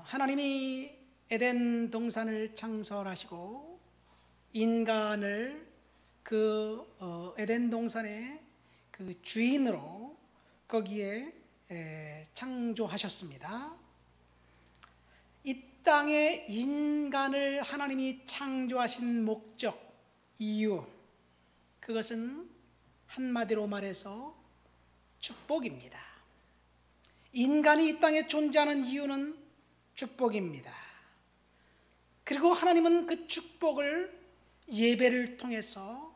하나님이 에덴 동산을 창설하시고 인간을 에덴 동산의 그 주인으로 거기에 창조하셨습니다. 이 땅에 인간을 하나님이 창조하신 목적, 이유, 그것은 한마디로 말해서 축복입니다. 인간이 이 땅에 존재하는 이유는 축복입니다. 그리고 하나님은 그 축복을 예배를 통해서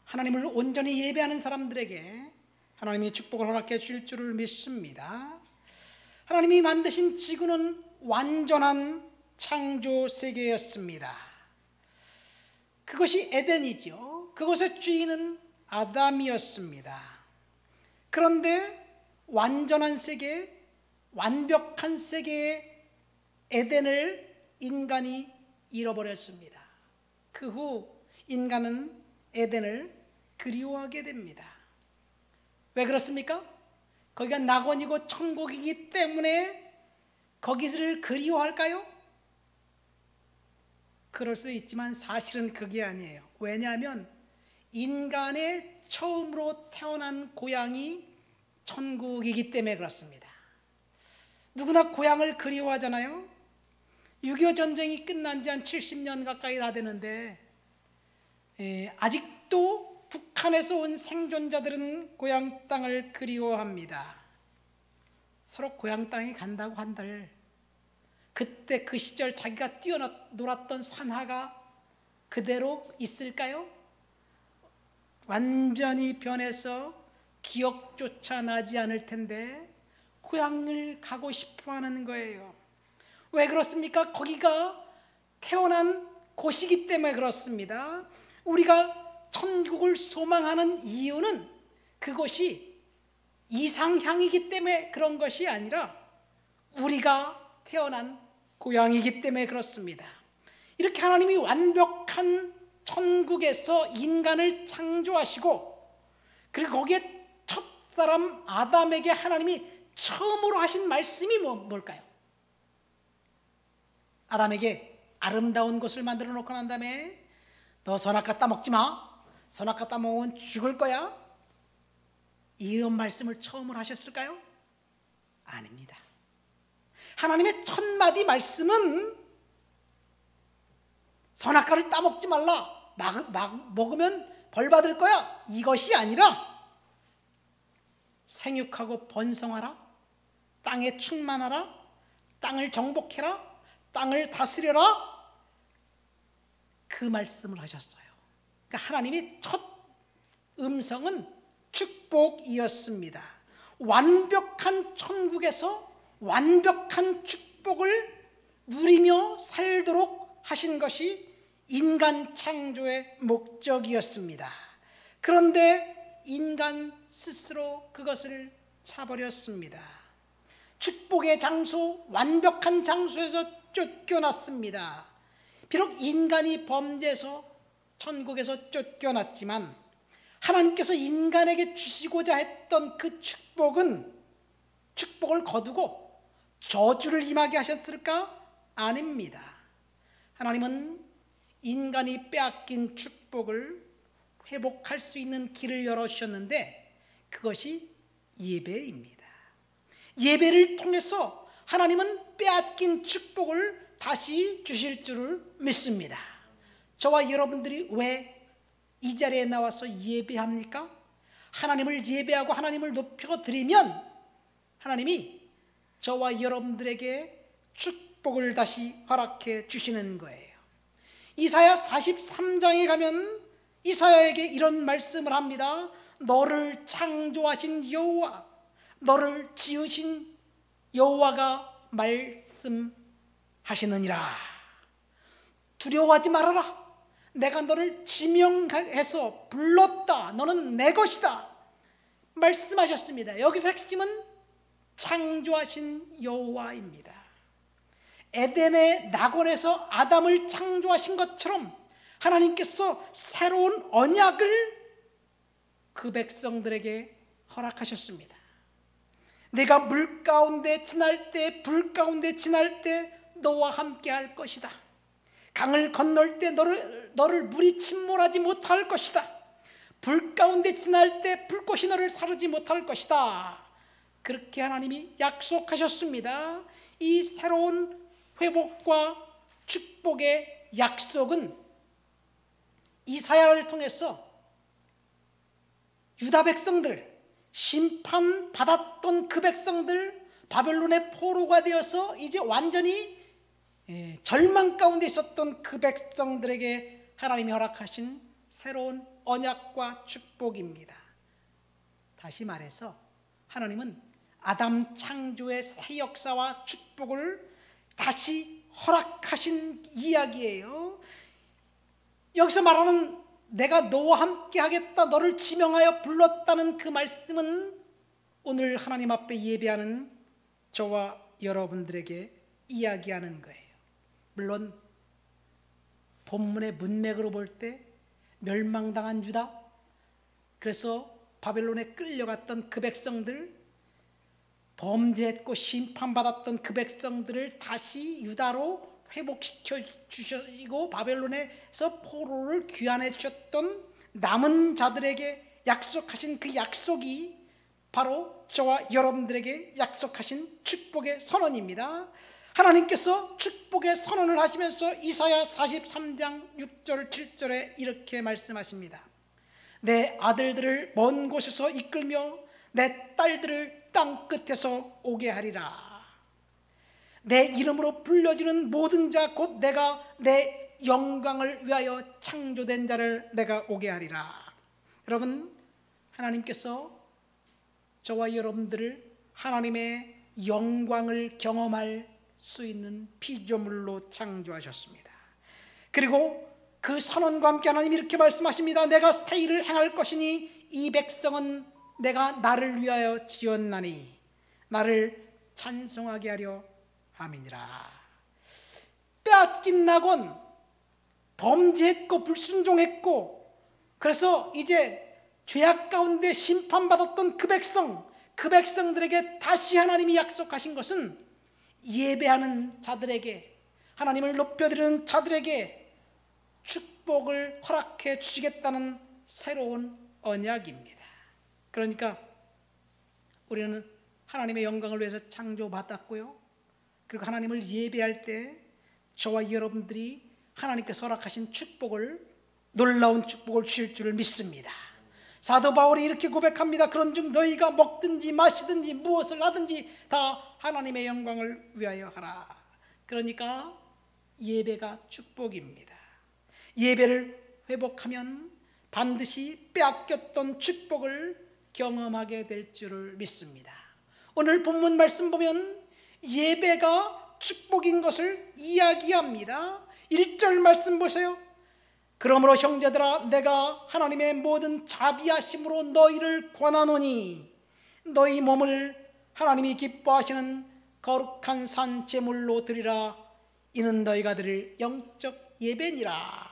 하나님을 온전히 예배하는 사람들에게 하나님이 축복을 허락해 주실 줄을 믿습니다. 하나님이 만드신 지구는 완전한 창조 세계였습니다. 그것이 에덴이죠. 그것의 주인은 아담이었습니다. 그런데 완전한 세계, 완벽한 세계의 에덴을 인간이 잃어버렸습니다. 그 후 인간은 에덴을 그리워하게 됩니다. 왜 그렇습니까? 거기가 낙원이고 천국이기 때문에 거기를 그리워할까요? 그럴 수 있지만 사실은 그게 아니에요. 왜냐하면 인간의 처음으로 태어난 고향이 천국이기 때문에 그렇습니다. 누구나 고향을 그리워하잖아요. 6.25 전쟁이 끝난 지 한 70년 가까이 다 되는데 아직도 북한에서 온 생존자들은 고향 땅을 그리워합니다. 서로 고향 땅에 간다고 한들 그때 그 시절 자기가 뛰어놀았던 산하가 그대로 있을까요? 완전히 변해서 기억조차 나지 않을 텐데 고향을 가고 싶어 하는 거예요. 왜 그렇습니까? 거기가 태어난 곳이기 때문에 그렇습니다. 우리가 천국을 소망하는 이유는 그것이 이상향이기 때문에 그런 것이 아니라 우리가 태어난 고향이기 때문에 그렇습니다. 이렇게 하나님이 완벽한 천국에서 인간을 창조하시고 그리고 거기에 첫사람 아담에게 하나님이 처음으로 하신 말씀이 뭘까요? 아담에게 아름다운 곳을 만들어 놓고 난 다음에 너 선악과 따먹지 마. 선악과 따먹으면 죽을 거야. 이런 말씀을 처음으로 하셨을까요? 아닙니다. 하나님의 첫 마디 말씀은 선악과를 따먹지 말라. 막 먹으면 벌 받을 거야. 이것이 아니라 생육하고 번성하라. 땅에 충만하라. 땅을 정복해라. 땅을 다스려라. 그 말씀을 하셨어요. 그러니까 하나님의 첫 음성은 축복이었습니다. 완벽한 천국에서 완벽한 축복을 누리며 살도록 하신 것이 인간 창조의 목적이었습니다. 그런데 인간 스스로 그것을 차버렸습니다. 축복의 장소, 완벽한 장소에서 쫓겨났습니다. 비록 인간이 범죄해서 천국에서 쫓겨났지만 하나님께서 인간에게 주시고자 했던 그 축복을 거두고 저주를 임하게 하셨을까? 아닙니다. 하나님은 인간이 빼앗긴 축복을 회복할 수 있는 길을 열어주셨는데 그것이 예배입니다. 예배를 통해서 하나님은 빼앗긴 축복을 다시 주실 줄을 믿습니다. 저와 여러분들이 왜 이 자리에 나와서 예배합니까? 하나님을 예배하고 하나님을 높여드리면 하나님이 저와 여러분들에게 축복을 다시 허락해 주시는 거예요. 이사야 43장에 가면 이사야에게 이런 말씀을 합니다. 너를 창조하신 여호와, 너를 지으신 여호와가 말씀하시느니라. 두려워하지 말아라. 내가 너를 지명해서 불렀다. 너는 내 것이다. 말씀하셨습니다. 여기서 핵심은 창조하신 여호와입니다. 에덴의 낙원에서 아담을 창조하신 것처럼 하나님께서 새로운 언약을 그 백성들에게 허락하셨습니다. 내가 물 가운데 지날 때, 불 가운데 지날 때 너와 함께 할 것이다. 강을 건널 때 너를 물이 침몰하지 못할 것이다. 불 가운데 지날 때 불꽃이 너를 사르지 못할 것이다. 그렇게 하나님이 약속하셨습니다. 이 새로운 회복과 축복의 약속은 이사야를 통해서 유다 백성들, 심판받았던 그 백성들, 바벨론의 포로가 되어서 이제 완전히 절망 가운데 있었던 그 백성들에게 하나님이 허락하신 새로운 언약과 축복입니다. 다시 말해서 하나님은 아담 창조의 새 역사와 축복을 다시 허락하신 이야기예요. 여기서 말하는 내가 너와 함께 하겠다, 너를 지명하여 불렀다는 그 말씀은 오늘 하나님 앞에 예배하는 저와 여러분들에게 이야기하는 거예요. 물론 본문의 문맥으로 볼 때 멸망당한 유다, 그래서 바벨론에 끌려갔던 그 백성들, 범죄했고 심판받았던 그 백성들을 다시 유다로 회복시켜 주시고 바벨론에서 포로를 귀환해 주셨던 남은 자들에게 약속하신 그 약속이 바로 저와 여러분들에게 약속하신 축복의 선언입니다. 하나님께서 축복의 선언을 하시면서 이사야 43장 6절 7절에 이렇게 말씀하십니다. 내 아들들을 먼 곳에서 이끌며 내 딸들을 땅 끝에서 오게 하리라. 내 이름으로 불려지는 모든 자 곧 내가 내 영광을 위하여 창조된 자를 내가 오게 하리라. 여러분, 하나님께서 저와 여러분들을 하나님의 영광을 경험할 수 있는 피조물로 창조하셨습니다. 그리고 그 선언과 함께 하나님이 이렇게 말씀하십니다. 내가 새 일을 행할 것이니 이 백성은 내가 나를 위하여 지었나니 나를 찬송하게 하려 함이니라. 빼앗긴 낙원, 범죄했고 불순종했고 그래서 이제 죄악 가운데 심판받았던 그 백성들에게 다시 하나님이 약속하신 것은 예배하는 자들에게, 하나님을 높여드리는 자들에게 축복을 허락해 주시겠다는 새로운 언약입니다. 그러니까 우리는 하나님의 영광을 위해서 창조받았고요, 그리고 하나님을 예배할 때 저와 여러분들이 하나님께서 허락하신 축복을, 놀라운 축복을 주실 줄을 믿습니다. 사도 바울이 이렇게 고백합니다. 그런즉 너희가 먹든지 마시든지 무엇을 하든지 다 하나님의 영광을 위하여 하라. 그러니까 예배가 축복입니다. 예배를 회복하면 반드시 빼앗겼던 축복을 경험하게 될 줄을 믿습니다. 오늘 본문 말씀 보면 예배가 축복인 것을 이야기합니다. 1절 말씀 보세요. 그러므로 형제들아 내가 하나님의 모든 자비하심으로 너희를 권하노니 너희 몸을 하나님이 기뻐하시는 거룩한 산 제물로 드리라. 이는 너희가 드릴 영적 예배니라.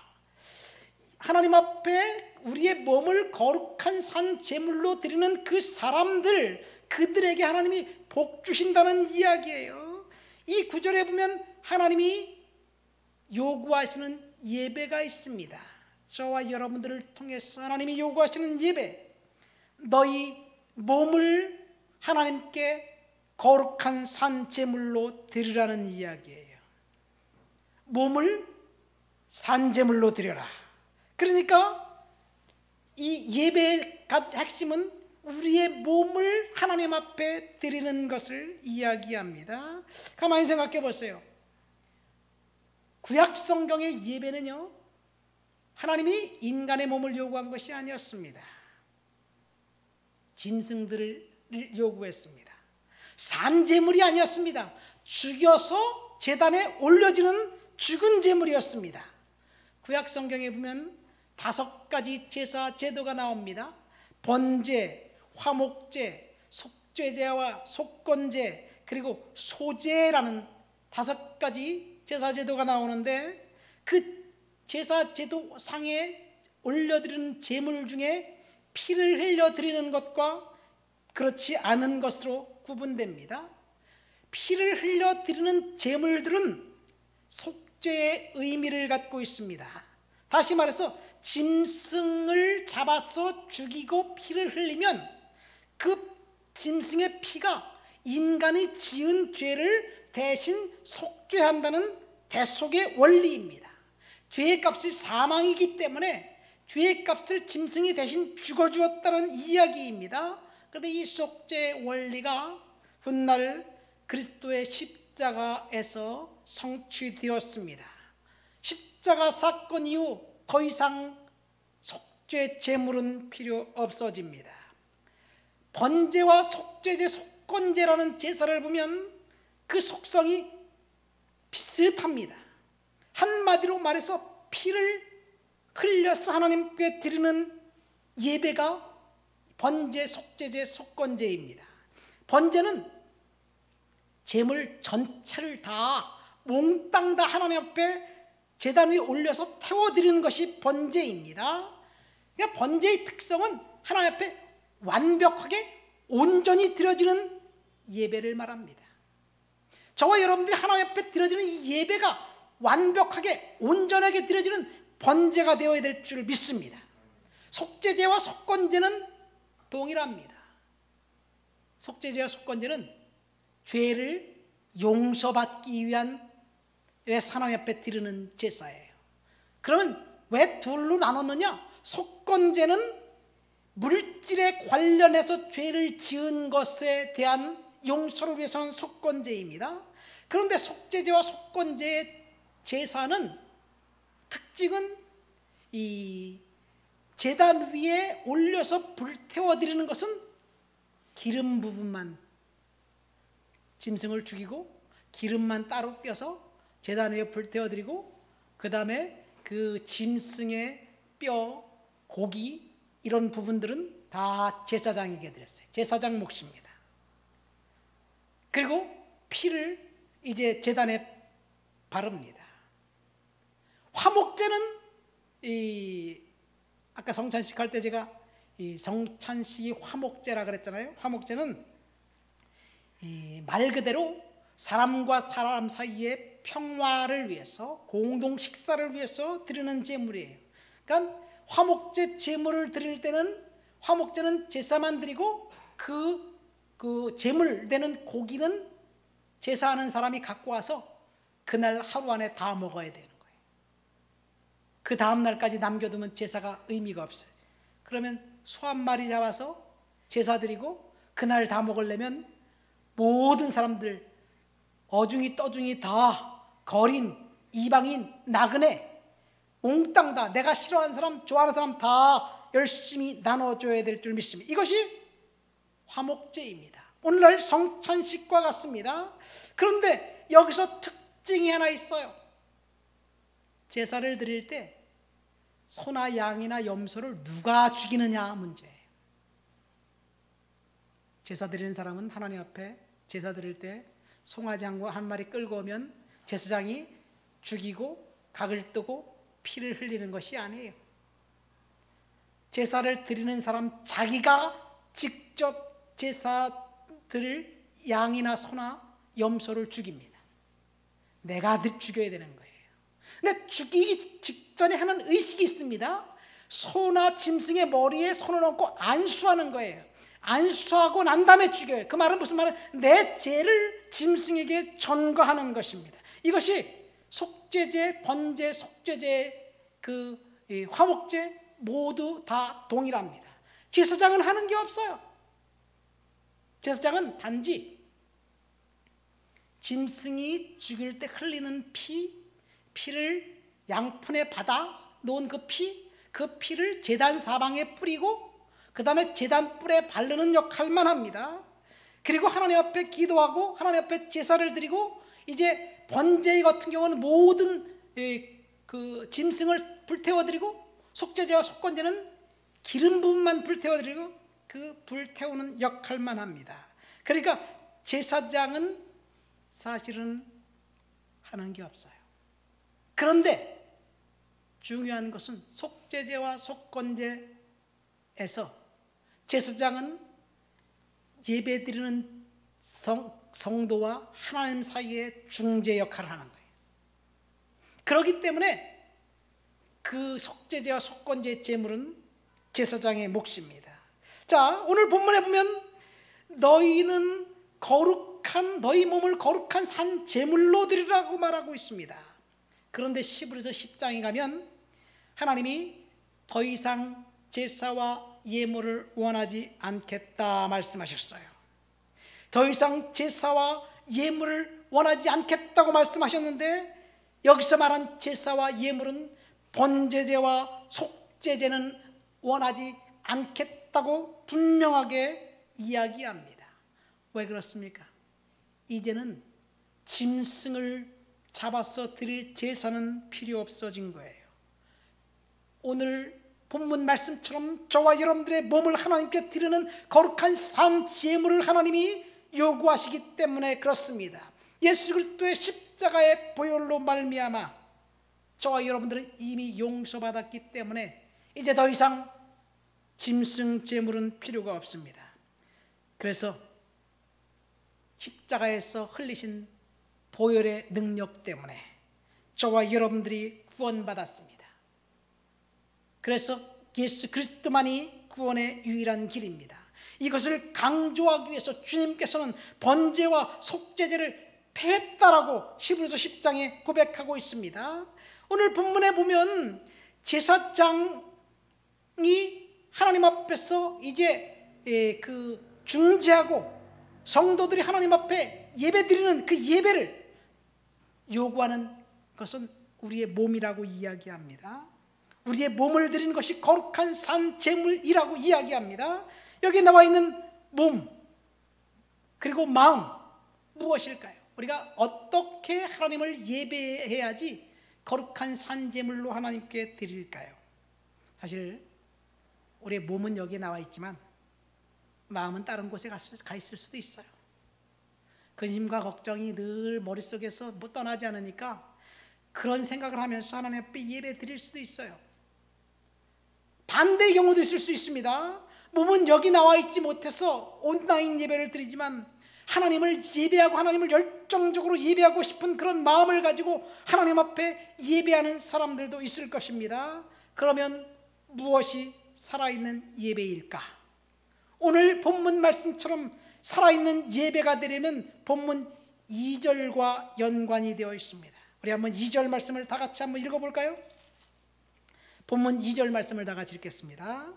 하나님 앞에 우리의 몸을 거룩한 산 제물로 드리는 그 사람들, 그들에게 하나님이 복 주신다는 이야기예요. 이 구절에 보면 하나님이 요구하시는 예배가 있습니다. 저와 여러분들을 통해서 하나님이 요구하시는 예배, 너희 몸을 하나님께 거룩한 산 제물로 드리라는 이야기예요. 몸을 산 제물로 드려라. 그러니까 이 예배의 핵심은 우리의 몸을 하나님 앞에 드리는 것을 이야기합니다. 가만히 생각해 보세요. 구약 성경의 예배는요, 하나님이 인간의 몸을 요구한 것이 아니었습니다. 짐승들을 요구했습니다. 산제물이 아니었습니다. 죽여서 제단에 올려지는 죽은 제물이었습니다. 구약 성경에 보면 5가지 제사 제도가 나옵니다. 번제, 화목제, 속죄제와 속건제, 그리고 소제라는 5가지 제사 제도가 나오는데 그 제사 제도 상에 올려드리는 제물 중에 피를 흘려드리는 것과 그렇지 않은 것으로 구분됩니다. 피를 흘려 드리는 제물들은 속죄의 의미를 갖고 있습니다. 다시 말해서 짐승을 잡아서 죽이고 피를 흘리면 그 짐승의 피가 인간이 지은 죄를 대신 속죄한다는 대속의 원리입니다. 죄의 값이 사망이기 때문에 죄의 값을 짐승이 대신 죽어주었다는 이야기입니다. 그런데 이 속죄의 원리가 훗날 그리스도의 십자가에서 성취되었습니다. 십자가 사건 이후 더 이상 속죄 제물은 필요 없어집니다. 번제와 속죄제, 속건제라는 제사를 보면 그 속성이 비슷합니다. 한마디로 말해서 피를 흘려서 하나님께 드리는 예배가 번제, 속죄제, 속건제입니다. 번제는 제물 전체를 다 몽땅 다 하나님 앞에 제단 위에 올려서 태워드리는 것이 번제입니다. 그러니까 번제의 특성은 하나님 앞에 완벽하게 온전히 드려지는 예배를 말합니다. 저와 여러분들이 하나님 앞에 드려지는 이 예배가 완벽하게 온전하게 드려지는 번제가 되어야 될 줄 믿습니다. 속죄제와 속건제는 동일합니다. 속죄제와 속건제는 죄를 용서받기 위한 하나님 앞에 드리는 제사예요. 그러면 왜 둘로 나눴느냐? 속건제는 물질에 관련해서 죄를 지은 것에 대한 용서를 위해서는 속건제입니다. 그런데 속죄제와 속건제의 제사는 특징은 이 제단 위에 올려서 불태워드리는 것은 기름 부분만, 짐승을 죽이고 기름만 따로 떼어서 제단 위에 불태워드리고 그 다음에 그 짐승의 뼈, 고기 이런 부분들은 다 제사장에게 드렸어요. 제사장 몫입니다. 그리고 피를 이제 제단에 바릅니다. 화목제는 아까 성찬식 할 때 제가 성찬식이 화목제라 그랬잖아요. 화목제는 말 그대로 사람과 사람 사이의 평화를 위해서, 공동 식사를 위해서 드리는 제물이에요. 그러니까 화목제 제물을 드릴 때는 화목제는 제사만 드리고 그 제물 되는 고기는 제사하는 사람이 갖고 와서 그날 하루 안에 다 먹어야 되는 거예요. 그 다음 날까지 남겨두면 제사가 의미가 없어요. 그러면 소 한 마리 잡아서 제사 드리고 그날 다 먹으려면 모든 사람들 어중이 떠중이 다 거린, 이방인, 나그네 몽땅 다 내가 싫어하는 사람, 좋아하는 사람 다 열심히 나눠줘야 될 줄 믿습니다. 이것이 화목제입니다. 오늘날 성찬식과 같습니다. 그런데 여기서 특징이 하나 있어요. 제사를 드릴 때 소나 양이나 염소를 누가 죽이느냐 문제예요. 제사 드리는 사람은 하나님 앞에 제사 드릴 때 송아지 한 마리 끌고 오면 제사장이 죽이고 각을 뜨고 피를 흘리는 것이 아니에요. 제사를 드리는 사람 자기가 직접 제사 드릴 양이나 소나 염소를 죽입니다. 내가 죽여야 되는 거예요. 근데 죽이기 직전에 하는 의식이 있습니다. 소나 짐승의 머리에 손을 얹고 안수하는 거예요. 안수하고 난 다음에 죽여요. 그 말은 무슨 말은 내 죄를 짐승에게 전가하는 것입니다. 이것이 속죄제, 번제, 속죄제, 화목제 모두 다 동일합니다. 제사장은 하는 게 없어요. 제사장은 단지 짐승이 죽일 때 흘리는 피를 양푼에 받아 놓은 그 피를 제단 사방에 뿌리고 그 다음에 제단 뿔에 바르는 역할만 합니다. 그리고 하나님 앞에 기도하고 하나님 앞에 제사를 드리고 이제 번제 같은 경우는 모든 그 짐승을 불태워드리고 속죄제와 속건제는 기름 부분만 불태워드리고 그 불태우는 역할만 합니다. 그러니까 제사장은 사실은 하는 게 없어요. 그런데 중요한 것은 속죄제와 속건제에서 제사장은 예배드리는 성도와 하나님 사이의 중재 역할을 하는 거예요. 그렇기 때문에 그 속죄제와 속건제의 제물은 제사장의 몫입니다. 자, 오늘 본문에 보면 너희는 거룩한, 너희 몸을 거룩한 산 제물로 드리라고 말하고 있습니다. 그런데 히브리서 10장에 가면 하나님이 더 이상 제사와 예물을 원하지 않겠다 말씀하셨어요. 더 이상 제사와 예물을 원하지 않겠다고 말씀하셨는데, 여기서 말한 제사와 예물은 번제제와 속죄제는 원하지 않겠다고 분명하게 이야기합니다. 왜 그렇습니까? 이제는 짐승을 잡아서 드릴 제사는 필요 없어진 거예요. 오늘 본문 말씀처럼 저와 여러분들의 몸을 하나님께 드리는 거룩한 산 제물을 하나님이 요구하시기 때문에 그렇습니다. 예수 그리스도의 십자가의 보혈로 말미암아 저와 여러분들은 이미 용서받았기 때문에 이제 더 이상 짐승 제물은 필요가 없습니다. 그래서 십자가에서 흘리신 보혈의 능력 때문에 저와 여러분들이 구원받았습니다. 그래서 예수 그리스도만이 구원의 유일한 길입니다. 이것을 강조하기 위해서 주님께서는 번제와 속죄제를 폐했다라고 히브리서 10장에 고백하고 있습니다. 오늘 본문에 보면 제사장이 하나님 앞에서 이제 그 중재하고 성도들이 하나님 앞에 예배드리는 그 예배를 요구하는 것은 우리의 몸이라고 이야기합니다. 우리의 몸을 드리는 것이 거룩한 산 제물이라고 이야기합니다. 여기 나와 있는 몸 그리고 마음 무엇일까요? 우리가 어떻게 하나님을 예배해야지 거룩한 산 제물로 하나님께 드릴까요? 사실 우리의 몸은 여기에 나와 있지만 마음은 다른 곳에 가 있을 수도 있어요. 근심과 걱정이 늘 머릿속에서 못 떠나지 않으니까 그런 생각을 하면서 하나님 앞에 예배 드릴 수도 있어요. 반대의 경우도 있을 수 있습니다. 몸은 여기 나와 있지 못해서 온라인 예배를 드리지만 하나님을 예배하고 하나님을 열정적으로 예배하고 싶은 그런 마음을 가지고 하나님 앞에 예배하는 사람들도 있을 것입니다. 그러면 무엇이 살아있는 예배일까? 오늘 본문 말씀처럼 살아있는 예배가 되려면 본문 2절과 연관이 되어 있습니다. 우리 한번 2절 말씀을 다 같이 한번 읽어볼까요? 본문 2절 말씀을 다 같이 읽겠습니다.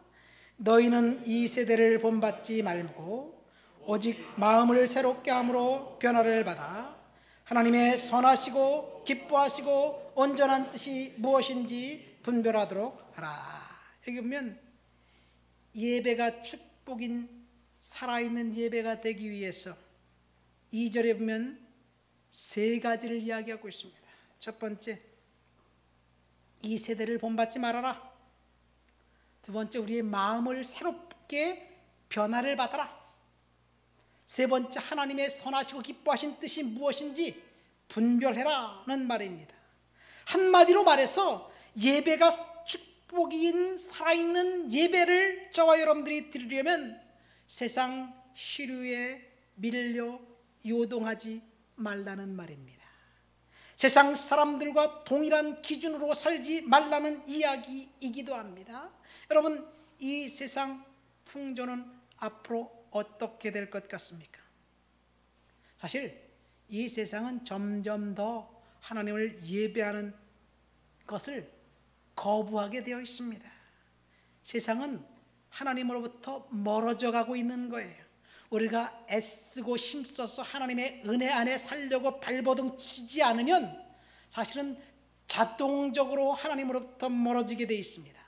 너희는 이 세대를 본받지 말고 오직 마음을 새롭게 함으로 변화를 받아 하나님의 선하시고 기뻐하시고 온전한 뜻이 무엇인지 분별하도록 하라. 여기 보면 예배가 축복인 살아있는 예배가 되기 위해서 2절에 보면 세 가지를 이야기하고 있습니다. 첫 번째, 이 세대를 본받지 말아라. 두 번째, 우리의 마음을 새롭게 변화를 받아라. 세 번째, 하나님의 선하시고 기뻐하신 뜻이 무엇인지 분별해라는 말입니다. 한마디로 말해서 예배가 축복인 살아있는 예배를 저와 여러분들이 드리려면 세상 시류에 밀려 요동하지 말라는 말입니다. 세상 사람들과 동일한 기준으로 살지 말라는 이야기이기도 합니다. 여러분, 이 세상 풍조는 앞으로 어떻게 될 것 같습니까? 사실 이 세상은 점점 더 하나님을 예배하는 것을 거부하게 되어 있습니다. 세상은 하나님으로부터 멀어져 가고 있는 거예요. 우리가 애쓰고 힘써서 하나님의 은혜 안에 살려고 발버둥 치지 않으면 사실은 자동적으로 하나님으로부터 멀어지게 되어 있습니다.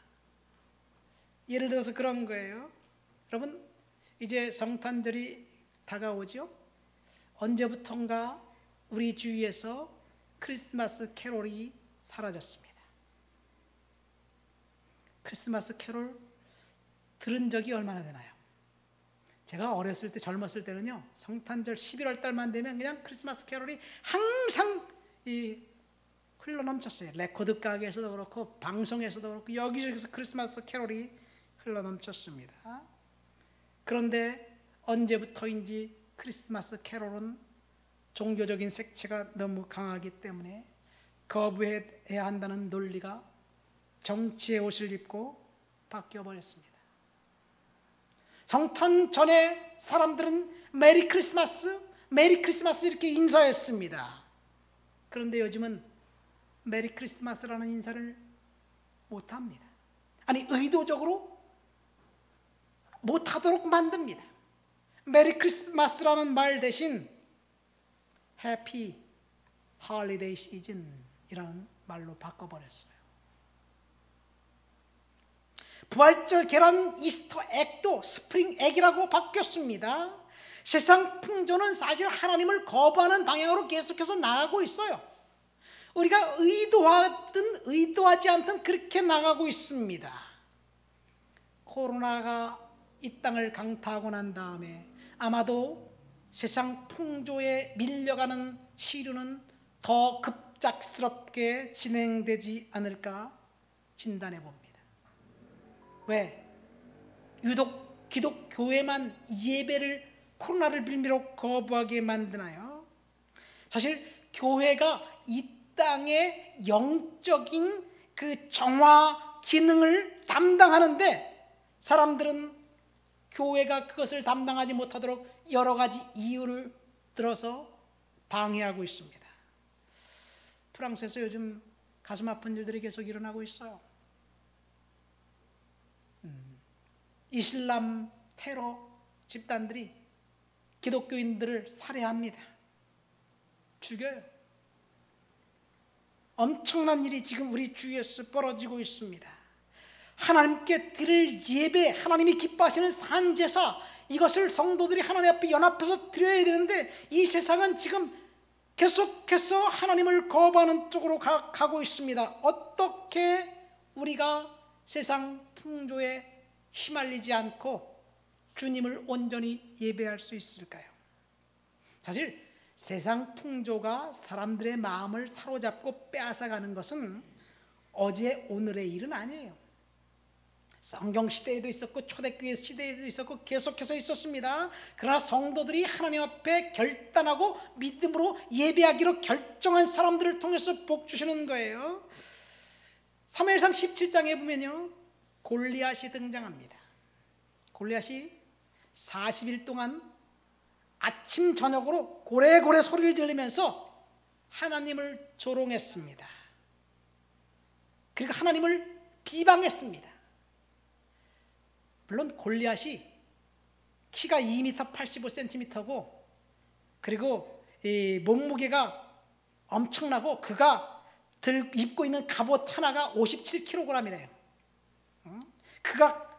예를 들어서 그런 거예요. 여러분, 이제 성탄절이 다가오죠? 언제부턴가 우리 주위에서 크리스마스 캐롤이 사라졌습니다. 크리스마스 캐롤 들은 적이 얼마나 되나요? 제가 어렸을 때, 젊었을 때는요, 성탄절 11월 달만 되면 그냥 크리스마스 캐롤이 항상 흘러넘쳤어요. 레코드 가게에서도 그렇고 방송에서도 그렇고 여기저기서 크리스마스 캐롤이 흘러넘쳤습니다. 그런데 언제부터인지 크리스마스 캐롤은 종교적인 색채가 너무 강하기 때문에 거부해야 한다는 논리가 정치의 옷을 입고 바뀌어버렸습니다. 성탄 전에 사람들은 메리 크리스마스, 메리 크리스마스 이렇게 인사했습니다. 그런데 요즘은 메리 크리스마스라는 인사를 못합니다. 아니, 의도적으로 못하도록 만듭니다. 메리 크리스마스라는 말 대신 해피 홀리데이 시즌이라는 말로 바꿔버렸어요. 부활절 계란 이스터 액도 스프링 액이라고 바뀌었습니다. 세상 풍조는 사실 하나님을 거부하는 방향으로 계속해서 나가고 있어요. 우리가 의도하든 의도하지 않든 그렇게 나가고 있습니다. 코로나가 이 땅을 강타하고 난 다음에 아마도 세상 풍조에 밀려가는 시류는 더 급작스럽게 진행되지 않을까 진단해 봅니다. 왜? 유독 기독교회만 예배를 코로나를 빌미로 거부하게 만드나요? 사실 교회가 이 땅의 영적인 그 정화 기능을 담당하는데 사람들은 교회가 그것을 담당하지 못하도록 여러 가지 이유를 들어서 방해하고 있습니다. 프랑스에서 요즘 가슴 아픈 일들이 계속 일어나고 있어요. 이슬람 테러 집단들이 기독교인들을 살해합니다. 죽여요. 엄청난 일이 지금 우리 주위에서 벌어지고 있습니다. 하나님께 드릴 예배, 하나님이 기뻐하시는 산제사, 이것을 성도들이 하나님 앞에 연합해서 드려야 되는데 이 세상은 지금 계속해서 하나님을 거부하는 쪽으로 가고 있습니다. 어떻게 우리가 세상 풍조에 휘말리지 않고 주님을 온전히 예배할 수 있을까요? 사실 세상 풍조가 사람들의 마음을 사로잡고 빼앗아가는 것은 어제 오늘의 일은 아니에요. 성경 시대에도 있었고 초대교회 시대에도 있었고 계속해서 있었습니다. 그러나 성도들이 하나님 앞에 결단하고 믿음으로 예배하기로 결정한 사람들을 통해서 복 주시는 거예요. 사무엘상 17장에 보면요, 골리앗이 등장합니다. 골리앗이 40일 동안 아침 저녁으로 고래고래 소리를 지르면서 하나님을 조롱했습니다. 그리고 하나님을 비방했습니다. 물론 골리앗이 키가 2m 85cm고 그리고 이 몸무게가 엄청나고 그가 입고 있는 갑옷 하나가 57kg이래요. 그가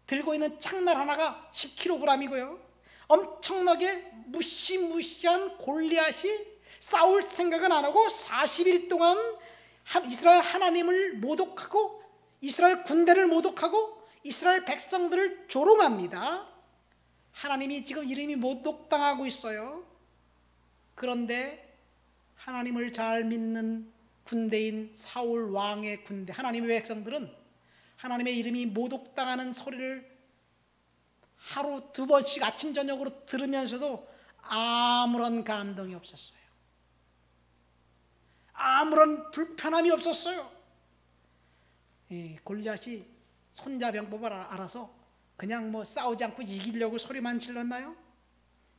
들고 있는 창날 하나가 10kg이고요. 엄청나게 무시무시한 골리앗이 싸울 생각은 안 하고 40일 동안 이스라엘 하나님을 모독하고 이스라엘 군대를 모독하고 이스라엘 백성들을 조롱합니다. 하나님이 지금 이름이 모독당하고 있어요. 그런데 하나님을 잘 믿는 군대인 사울 왕의 군대, 하나님의 백성들은 하나님의 이름이 모독당하는 소리를 하루 두 번씩 아침 저녁으로 들으면서도 아무런 감동이 없었어요. 아무런 불편함이 없었어요. 이 골리앗이 손자병법을 알아서 그냥 뭐 싸우지 않고 이기려고 소리만 질렀나요?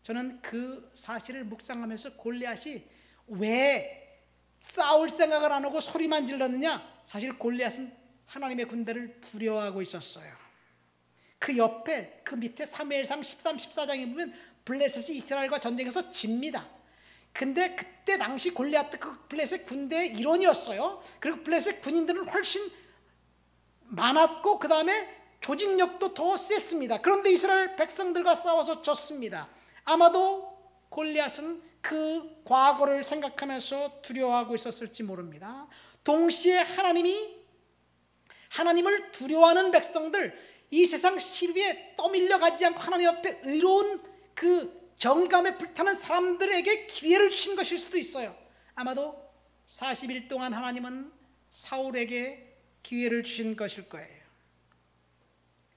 저는 그 사실을 묵상하면서 골리앗이 왜 싸울 생각을 안 하고 소리만 질렀느냐? 사실 골리앗은 하나님의 군대를 두려워하고 있었어요. 그 옆에 그 밑에 사무엘상 13, 14장에 보면 블레셋이 이스라엘과 전쟁에서 집니다. 근데 그때 당시 골리앗 그 블레셋 군대의 일원이었어요. 그리고 블레셋 군인들은 훨씬 많았고 그 다음에 조직력도 더 셌습니다. 그런데 이스라엘 백성들과 싸워서 졌습니다. 아마도 골리앗은 그 과거를 생각하면서 두려워하고 있었을지 모릅니다. 동시에 하나님을 두려워하는 백성들, 이 세상 시류에 떠밀려가지 않고 하나님 앞에 의로운 그 정의감에 불타는 사람들에게 기회를 주신 것일 수도 있어요. 아마도 40일 동안 하나님은 사울에게 기회를 주신 것일 거예요.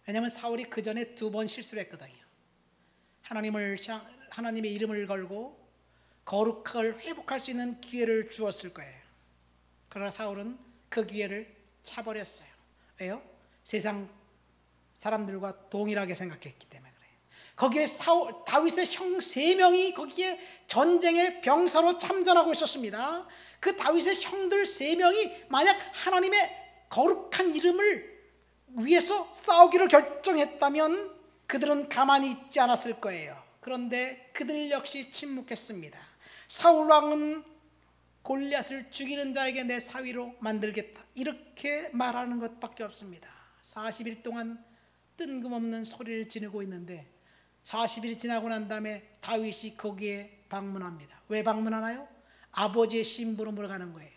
왜냐하면 사울이 그 전에 2번 실수를 했거든요. 하나님의 이름을 걸고 거룩을 회복할 수 있는 기회를 주었을 거예요. 그러나 사울은 그 기회를 차버렸어요. 왜요? 세상 사람들과 동일하게 생각했기 때문에 그래요. 거기에 다윗의 형 3명이 거기에 전쟁의 병사로 참전하고 있었습니다. 그 다윗의 형들 3명이 만약 하나님의 거룩한 이름을 위해서 싸우기를 결정했다면 그들은 가만히 있지 않았을 거예요. 그런데 그들 역시 침묵했습니다. 사울 왕은 골리앗을 죽이는 자에게 내 사위로 만들겠다, 이렇게 말하는 것밖에 없습니다. 40일 동안 뜬금없는 소리를 지르고 있는데 40일이 지나고 난 다음에 다윗이 거기에 방문합니다. 왜 방문하나요? 아버지의 심부름으로 가는 거예요.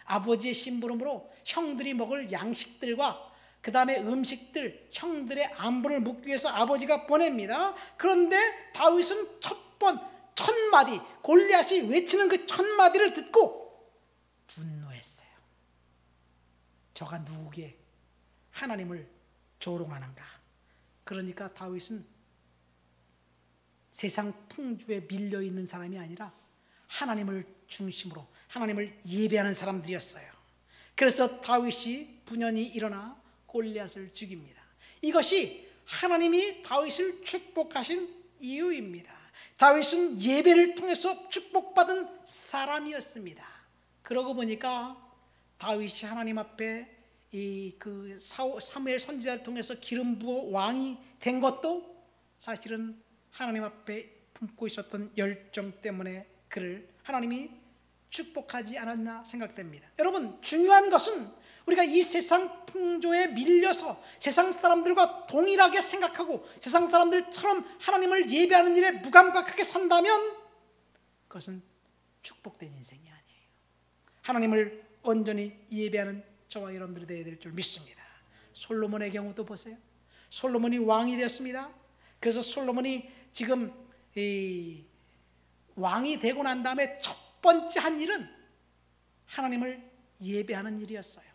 아버지의 심부름으로 형들이 먹을 양식들과 그 다음에 음식들, 형들의 안부를 묻기 위해서 아버지가 보냅니다. 그런데 다윗은 첫 마디, 골리앗이 외치는 그 첫 마디를 듣고 분노했어요. 저가 누구게 하나님을 조롱하는가? 그러니까 다윗은 세상 풍조에 밀려있는 사람이 아니라 하나님을 중심으로 하나님을 예배하는 사람들이었어요. 그래서 다윗이 분연히 일어나 골리앗을 죽입니다. 이것이 하나님이 다윗을 축복하신 이유입니다. 다윗은 예배를 통해서 축복받은 사람이었습니다. 그러고 보니까 다윗이 하나님 앞에 그 사무엘 선지자를 통해서 기름 부어 왕이 된 것도 사실은 하나님 앞에 품고 있었던 열정 때문에 그를 하나님이 축복하지 않았나 생각됩니다. 여러분, 중요한 것은 우리가 이 세상 풍조에 밀려서 세상 사람들과 동일하게 생각하고 세상 사람들처럼 하나님을 예배하는 일에 무감각하게 산다면 그것은 축복된 인생이 아니에요. 하나님을 온전히 예배하는 저와 여러분들이 되어야 될 줄 믿습니다. 솔로몬의 경우도 보세요. 솔로몬이 왕이 되었습니다. 그래서 솔로몬이 지금 왕이 되고 난 다음에 첫 번째 한 일은 하나님을 예배하는 일이었어요.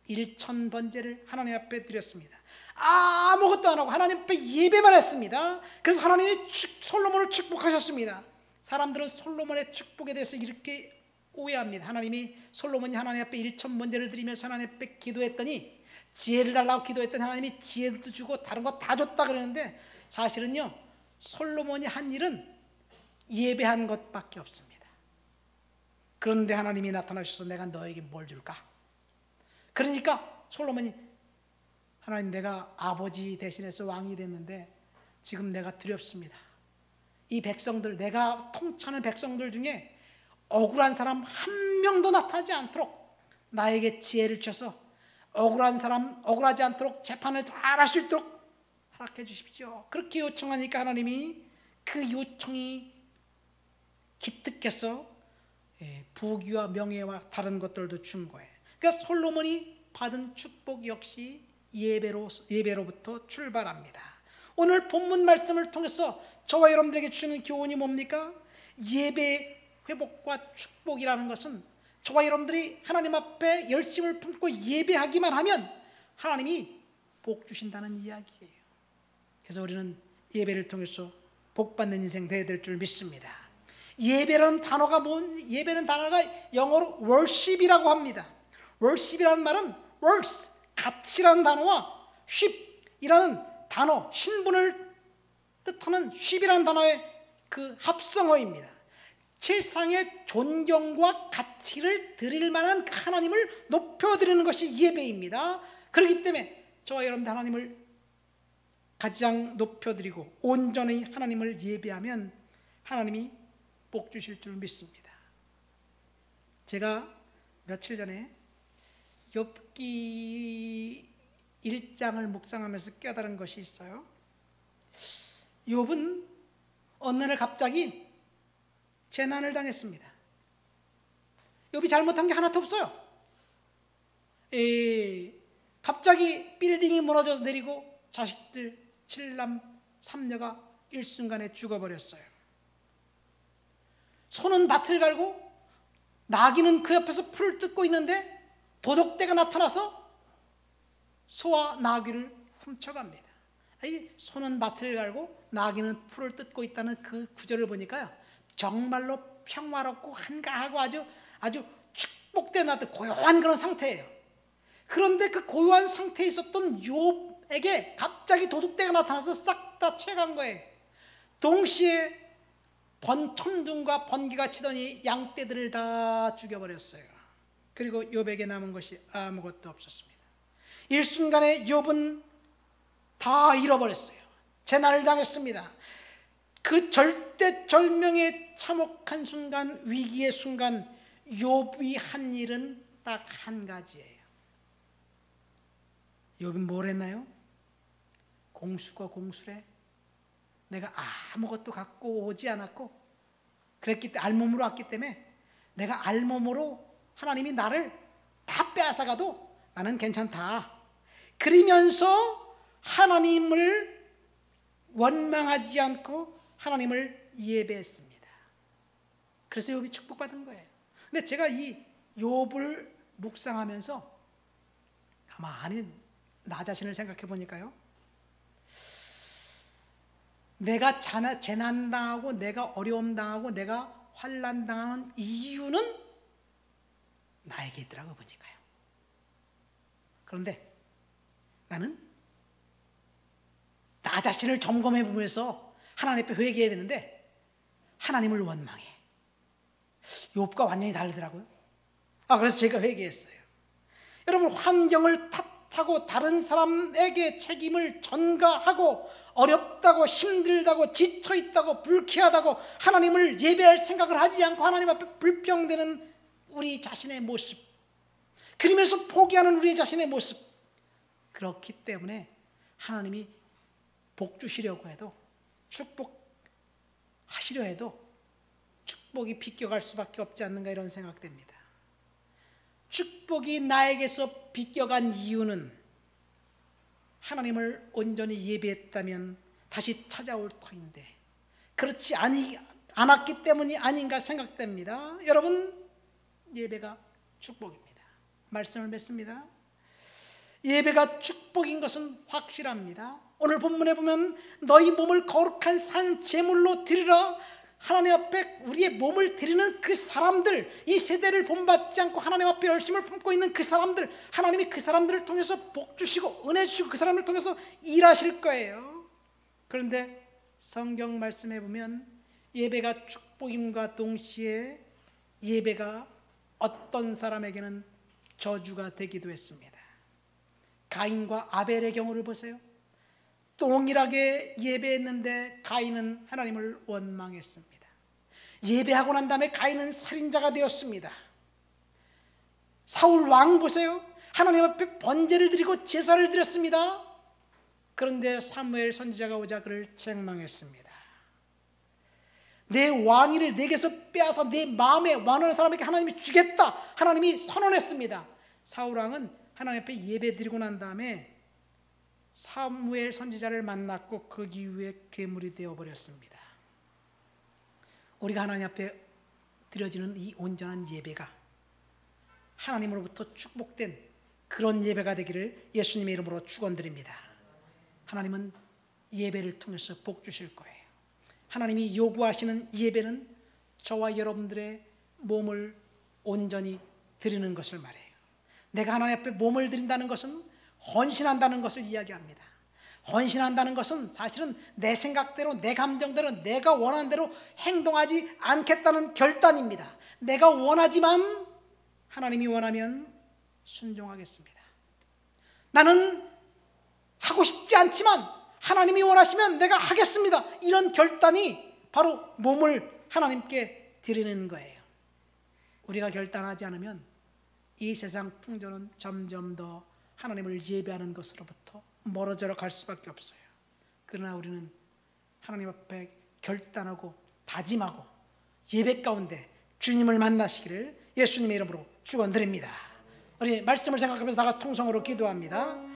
1000번제를 하나님 앞에 드렸습니다. 아무것도 안 하고 하나님 앞에 예배만 했습니다. 그래서 하나님이 솔로몬을 축복하셨습니다. 사람들은 솔로몬의 축복에 대해서 이렇게 오해합니다. 하나님이 솔로몬이 하나님 앞에 1000번제를 드리면서 하나님 앞에 기도했더니 지혜를 달라고 기도했더니 하나님이 지혜도 주고 다른 거 다 줬다 그러는데 사실은요, 솔로몬이 한 일은 예배한 것밖에 없습니다. 그런데 하나님이 나타나셔서 내가 너에게 뭘 줄까? 그러니까 솔로몬이 하나님, 내가 아버지 대신해서 왕이 됐는데 지금 내가 두렵습니다. 이 백성들, 내가 통치하는 백성들 중에 억울한 사람 한 명도 나타나지 않도록 나에게 지혜를 주셔서 억울한 사람 억울하지 않도록 재판을 잘할 수 있도록 허락해 주십시오. 그렇게 요청하니까 하나님이 그 요청이 기특해서 부귀와 명예와 다른 것들도 준 거예요. 그러니까 솔로몬이 받은 축복 역시 예배로부터 출발합니다. 오늘 본문 말씀을 통해서 저와 여러분들에게 주는 교훈이 뭡니까? 예배 회복과 축복이라는 것은 저와 여러분들이 하나님 앞에 열심을 품고 예배하기만 하면 하나님이 복 주신다는 이야기예요. 그래서 우리는 예배를 통해서 복받는 인생 되어야 될 줄 믿습니다. 예배는 단어가 영어로 worship이라고 합니다. worship이라는 말은 works, 가치라는 단어와 ship이라는 단어, 신분을 뜻하는 ship이라는 단어의 그 합성어입니다. 세상의 존경과 가치를 드릴 만한 하나님을 높여드리는 것이 예배입니다. 그렇기 때문에 저와 여러분들 하나님을 가장 높여드리고 온전히 하나님을 예배하면 하나님이 복 주실 줄 믿습니다. 제가 며칠 전에 욥기 1장을 묵상하면서 깨달은 것이 있어요. 욥은 어느 날 갑자기 재난을 당했습니다. 욥이 잘못한 게 하나도 없어요. 갑자기 빌딩이 무너져 내리고 자식들 7남 3녀가 일순간에 죽어버렸어요. 소는 밭을 갈고 나귀는 그 옆에서 풀을 뜯고 있는데 도적대가 나타나서 소와 나귀를 훔쳐갑니다. 소는 밭을 갈고 나귀는 풀을 뜯고 있다는 그 구절을 보니까요, 정말로 평화롭고 한가하고 아주 축복된 고요한 그런 상태예요. 그런데 그 고요한 상태에 있었던 욥에게 갑자기 도둑대가 나타나서 싹 다 채간 거예요. 동시에 천둥과 번개가 치더니 양떼들을 다 죽여버렸어요. 그리고 욥에게 남은 것이 아무것도 없었습니다. 일순간에 욥은 다 잃어버렸어요. 재난을 당했습니다. 그 절대절명의 참혹한 순간, 위기의 순간, 욥이 한 일은 딱 한 가지예요. 욥이 뭘 했나요? 공수고 공수래. 내가 아무것도 갖고 오지 않았고, 그랬기 때문에, 알몸으로 왔기 때문에, 내가 알몸으로 하나님이 나를 다 빼앗아가도 나는 괜찮다. 그러면서 하나님을 원망하지 않고 하나님을 예배했습니다. 그래서 욥이 축복받은 거예요. 근데 제가 이 욥을 묵상하면서 가만히 나 자신을 생각해 보니까요, 내가 재난당하고 내가 어려움당하고 내가 환난당하는 이유는 나에게 있더라고 보니까요. 그런데 나는 나 자신을 점검해 보면서 하나님 앞에 회개해야 되는데 하나님을 원망해. 욥과 완전히 다르더라고요. 그래서 제가 회개했어요. 여러분, 환경을 탓하고 다른 사람에게 책임을 전가하고 어렵다고 힘들다고 지쳐있다고 불쾌하다고 하나님을 예배할 생각을 하지 않고 하나님 앞에 불평되는 우리 자신의 모습, 그러면서 포기하는 우리 자신의 모습, 그렇기 때문에 하나님이 복 주시려고 해도, 축복하시려 해도 축복이 비껴갈 수밖에 없지 않는가, 이런 생각됩니다. 축복이 나에게서 비껴간 이유는 하나님을 온전히 예배했다면 다시 찾아올 터인데 그렇지 않았기 때문이 아닌가 생각됩니다. 여러분, 예배가 축복입니다. 말씀을 맺습니다. 예배가 축복인 것은 확실합니다. 오늘 본문에 보면 너희 몸을 거룩한 산 제물로 드리라. 하나님 앞에 우리의 몸을 드리는 그 사람들, 이 세대를 본받지 않고 하나님 앞에 열심을 품고 있는 그 사람들, 하나님이 그 사람들을 통해서 복 주시고 은혜 주시고 그 사람을 통해서 일하실 거예요. 그런데 성경 말씀에 보면 예배가 축복임과 동시에 예배가 어떤 사람에게는 저주가 되기도 했습니다. 가인과 아벨의 경우를 보세요. 동일하게 예배했는데 가인은 하나님을 원망했습니다. 예배하고 난 다음에 가인은 살인자가 되었습니다. 사울 왕 보세요. 하나님 앞에 번제를 드리고 제사를 드렸습니다. 그런데 사무엘 선지자가 오자 그를 책망했습니다. 내 왕위를 내게서 빼앗아 내 마음에 원하는 사람에게 하나님이 주겠다, 하나님이 선언했습니다. 사울 왕은 하나님 앞에 예배 드리고 난 다음에 사무엘 선지자를 만났고 그 이후에 괴물이 되어버렸습니다. 우리가 하나님 앞에 드려지는 이 온전한 예배가 하나님으로부터 축복된 그런 예배가 되기를 예수님의 이름으로 축원드립니다. 하나님은 예배를 통해서 복 주실 거예요. 하나님이 요구하시는 예배는 저와 여러분들의 몸을 온전히 드리는 것을 말해요. 내가 하나님 앞에 몸을 드린다는 것은 헌신한다는 것을 이야기합니다. 헌신한다는 것은 사실은 내 생각대로, 내 감정대로, 내가 원하는 대로 행동하지 않겠다는 결단입니다. 내가 원하지만 하나님이 원하면 순종하겠습니다. 나는 하고 싶지 않지만 하나님이 원하시면 내가 하겠습니다. 이런 결단이 바로 몸을 하나님께 드리는 거예요. 우리가 결단하지 않으면 이 세상 풍조는 점점 더 하나님을 예배하는 것으로부터 멀어져 갈 수밖에 없어요. 그러나 우리는 하나님 앞에 결단하고 다짐하고 예배 가운데 주님을 만나시기를 예수님의 이름으로 축원드립니다. 우리 말씀을 생각하면서 다 같이 통성으로 기도합니다.